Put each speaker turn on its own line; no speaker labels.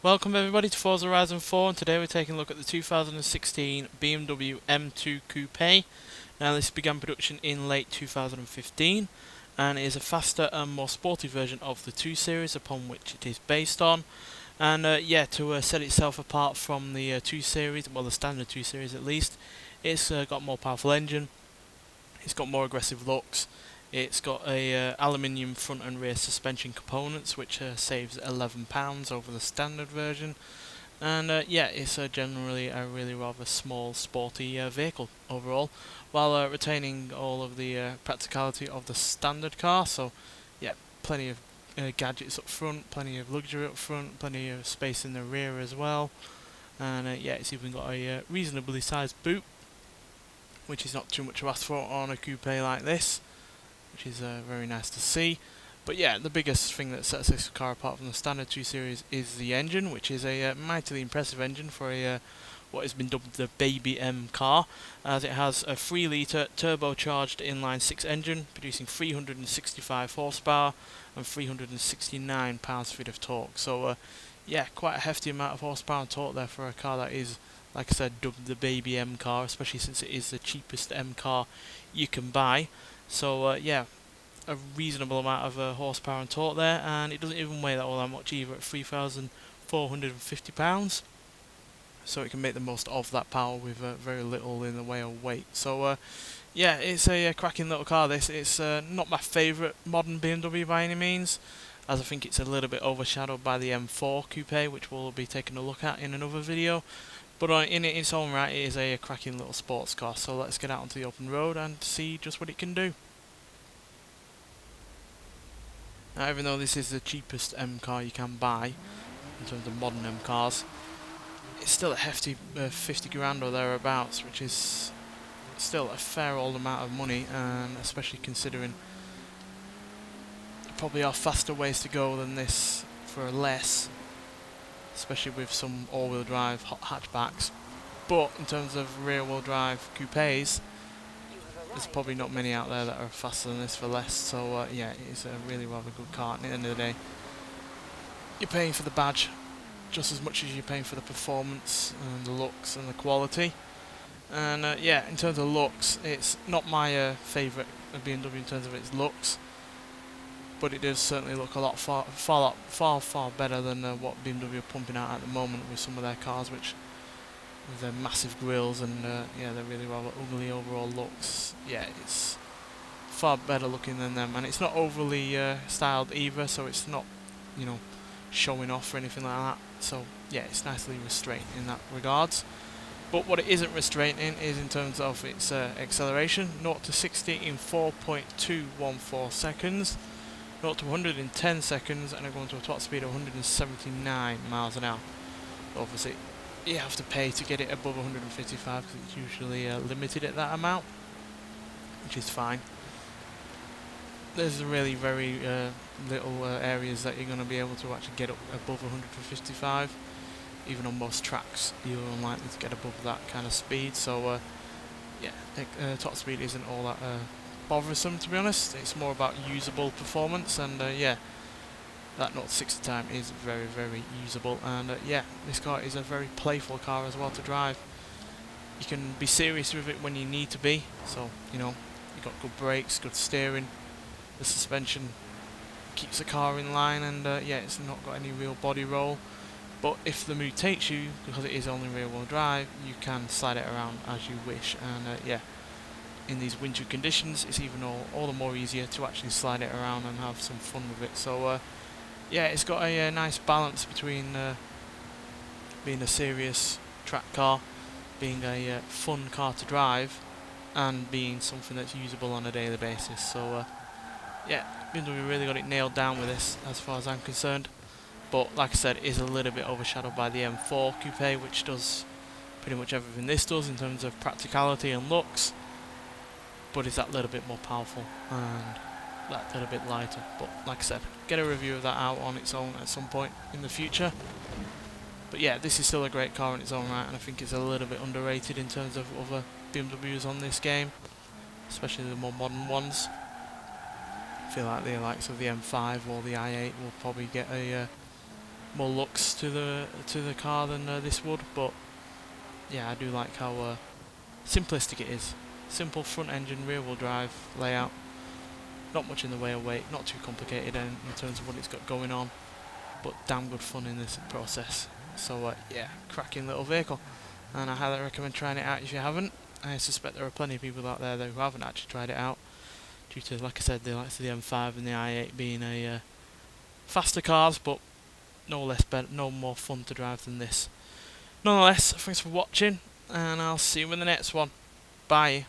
Welcome everybody to Forza Horizon 4, and today we're taking a look at the 2016 BMW M2 Coupé. Now this began production in late 2015 and is a faster and more sporty version of the 2 Series upon which it is based on. And to set itself apart from the 2 Series, well the standard 2 Series at least, it's got a more powerful engine, it's got more aggressive looks. It's got a aluminium front and rear suspension components, which saves £11 over the standard version. And it's generally a really rather small, sporty vehicle overall, while retaining all of the practicality of the standard car. So, yeah, plenty of gadgets up front, plenty of luxury up front, plenty of space in the rear as well. And it's even got a reasonably sized boot, which is not too much to ask for on a coupe like this, which is very nice to see. But yeah, the biggest thing that sets this car apart from the standard 2 Series is the engine, which is a mightily impressive engine for a what has been dubbed the Baby M car, as it has a 3 litre turbocharged inline 6 engine producing 365 horsepower and 369 pounds-feet of torque. So quite a hefty amount of horsepower and torque there for a car that is, like I said, dubbed the Baby M car, especially since it is the cheapest M car you can buy. So a reasonable amount of horsepower and torque there, and it doesn't even weigh that all that much either at 3,450 pounds. So it can make the most of that power with very little in the way of weight. So it's a cracking little car. It's not my favourite modern BMW by any means, as I think it's a little bit overshadowed by the M4 Coupe, which we'll be taking a look at in another video. But in its own right, it is a cracking little sports car, so let's get out onto the open road and see just what it can do. Now, even though this is the cheapest M car you can buy, in terms of modern M cars, it's still a hefty 50 grand or thereabouts, which is still a fair old amount of money, and especially considering there probably are faster ways to go than this for less, especially with some all-wheel drive hatchbacks. But in terms of rear-wheel drive coupes, there's probably not many out there that are faster than this for less. So it is a really rather good car. At the end of the day, you're paying for the badge just as much as you're paying for the performance and the looks and the quality. And in terms of looks, it's not my favourite BMW in terms of its looks, but it does certainly look a lot far better than what BMW are pumping out at the moment with some of their cars, which with their massive grills and they're really rather ugly overall looks. Yeah, it's far better looking than them, and it's not overly styled either, so it's not, showing off or anything like that. So yeah, it's nicely restrained in that regards. But what it isn't restrained in is in terms of its acceleration. 0 to 60 in 4.214 seconds. 0 to 100 in 10 seconds, and going to a top speed of 179 miles an hour. Obviously, you have to pay to get it above 155 because it's usually limited at that amount, which is fine. There's really very little areas that you're going to be able to actually get up above 155. Even on most tracks, you're unlikely to get above that kind of speed. So top speed isn't all that bothersome, to be honest. It's more about usable performance, and that 0 to 60 time is very, very usable. And this car is a very playful car as well to drive. You can be serious with it when you need to be, so you've got good brakes, good steering, the suspension keeps the car in line, and it's not got any real body roll. But if the mood takes you, because it is only rear-wheel drive, you can slide it around as you wish. And in these winter conditions, it's even all the more easier to actually slide it around and have some fun with it. So it's got a nice balance between being a serious track car, being a fun car to drive, and being something that's usable on a daily basis. So BMW really got it nailed down with this, as far as I'm concerned. But like I said, it is a little bit overshadowed by the M4 Coupe, which does pretty much everything this does in terms of practicality and looks, but is that little bit more powerful and that little bit lighter. But like I said, get a review of that out on its own at some point in the future. But yeah, this is still a great car in its own right, and I think it's a little bit underrated in terms of other BMWs on this game, especially the more modern ones. I feel like the likes of the M5 or the i8 will probably get a more looks to the car than this would, but yeah, I do like how simplistic it is. Simple front engine, rear wheel drive layout, not much in the way of weight, not too complicated in terms of what it's got going on, but damn good fun in this process. So yeah, cracking little vehicle, and I highly recommend trying it out if you haven't. I suspect there are plenty of people out there who haven't actually tried it out, due to, like I said, the likes of the M5 and the i8 being faster cars, but no more fun to drive than this. Nonetheless, thanks for watching, and I'll see you in the next one. Bye.